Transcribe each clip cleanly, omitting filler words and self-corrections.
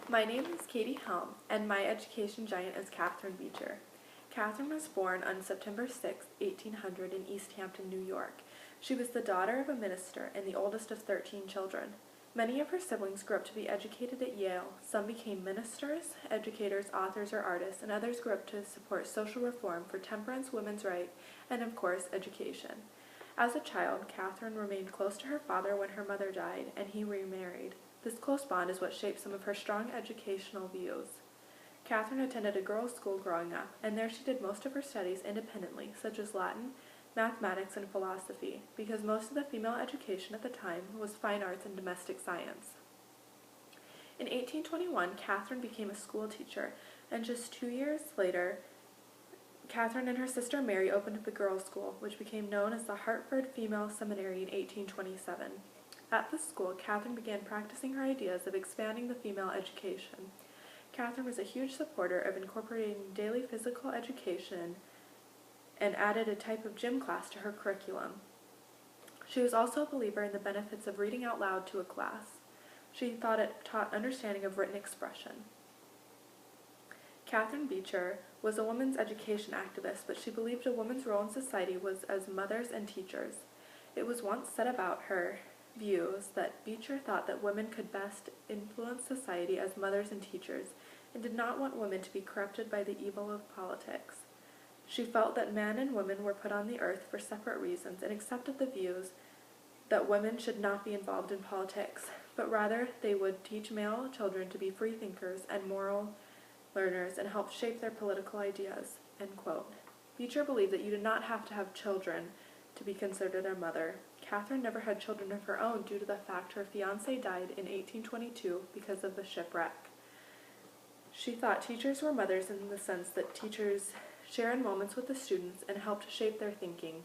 My name is Katie Helm, and my education giant is Catherine Beecher. Catherine was born on September 6, 1800 in East Hampton, New York. She was the daughter of a minister and the oldest of 13 children. Many of her siblings grew up to be educated at Yale. Some became ministers, educators, authors, or artists, and others grew up to support social reform for temperance, women's rights, and of course, education. As a child, Catherine remained close to her father when her mother died, and he remarried. This close bond is what shaped some of her strong educational views. Catherine attended a girls' school growing up, and there she did most of her studies independently, such as Latin, mathematics, and philosophy, because most of the female education at the time was fine arts and domestic science. In 1821, Catherine became a school teacher, and just 2 years later, Catherine and her sister Mary opened up a girls' school, which became known as the Hartford Female Seminary in 1827. At the school, Catherine began practicing her ideas of expanding the female education. Catherine was a huge supporter of incorporating daily physical education and added a type of gym class to her curriculum. She was also a believer in the benefits of reading out loud to a class. She thought it taught understanding of written expression. Catherine Beecher was a women's education activist, but she believed a woman's role in society was as mothers and teachers. It was once said about her views that Beecher thought that women could best influence society as mothers and teachers, and did not want women to be corrupted by the evil of politics. She felt that men and women were put on the earth for separate reasons, and accepted the views that women should not be involved in politics, but rather they would teach male children to be free thinkers and moral learners and help shape their political ideas. End quote. Beecher believed that you did not have to have children to be considered a mother. Catherine never had children of her own due to the fact her fiancé died in 1822 because of the shipwreck. She thought teachers were mothers in the sense that teachers share in moments with the students and help to shape their thinking.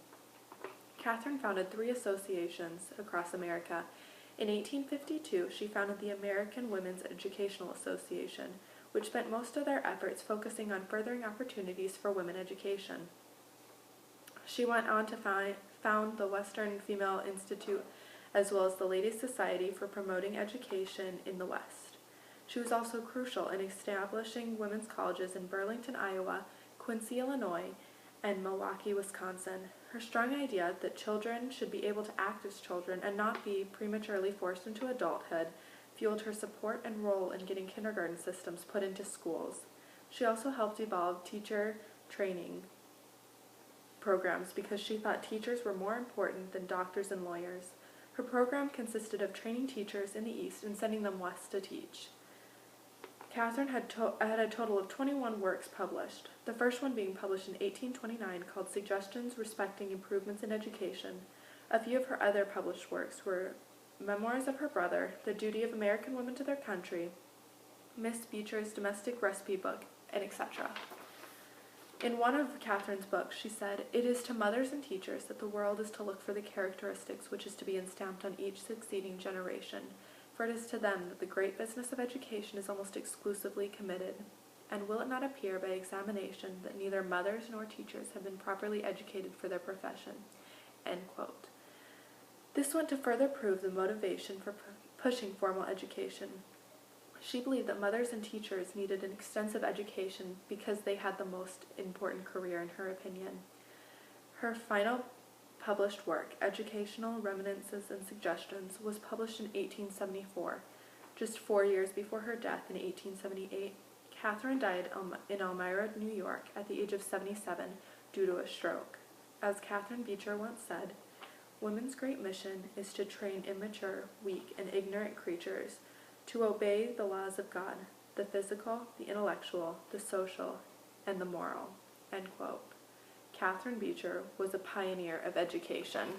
Catherine founded 3 associations across America. In 1852, she founded the American Women's Educational Association, which spent most of their efforts focusing on furthering opportunities for women education. She went on to found the Western Female Institute, as well as the Ladies' Society for promoting education in the West. She was also crucial in establishing women's colleges in Burlington, Iowa, Quincy, Illinois, and Milwaukee, Wisconsin. Her strong idea that children should be able to act as children and not be prematurely forced into adulthood fueled her support and role in getting kindergarten systems put into schools. She also helped evolve teacher training programs because she thought teachers were more important than doctors and lawyers. Her program consisted of training teachers in the East and sending them west to teach. Catherine had a total of 21 works published, the first one being published in 1829 called Suggestions Respecting Improvements in Education. A few of her other published works were Memoirs of Her Brother, The Duty of American Women to Their Country, Miss Beecher's Domestic Recipe Book, and etc. In one of Catherine's books, she said, "It is to mothers and teachers that the world is to look for the characteristics which is to be instamped on each succeeding generation, for it is to them that the great business of education is almost exclusively committed. And will it not appear by examination that neither mothers nor teachers have been properly educated for their profession?" End quote. This went to further prove the motivation for pushing formal education. She believed that mothers and teachers needed an extensive education because they had the most important career, in her opinion. Her final published work, Educational Reminiscences and Suggestions, was published in 1874. Just 4 years before her death in 1878, Catherine died in Elmira, New York, at the age of 77 due to a stroke. As Catherine Beecher once said, "Women's great mission is to train immature, weak, and ignorant creatures to obey the laws of God, the physical, the intellectual, the social, and the moral." End quote. Catherine Beecher was a pioneer of education.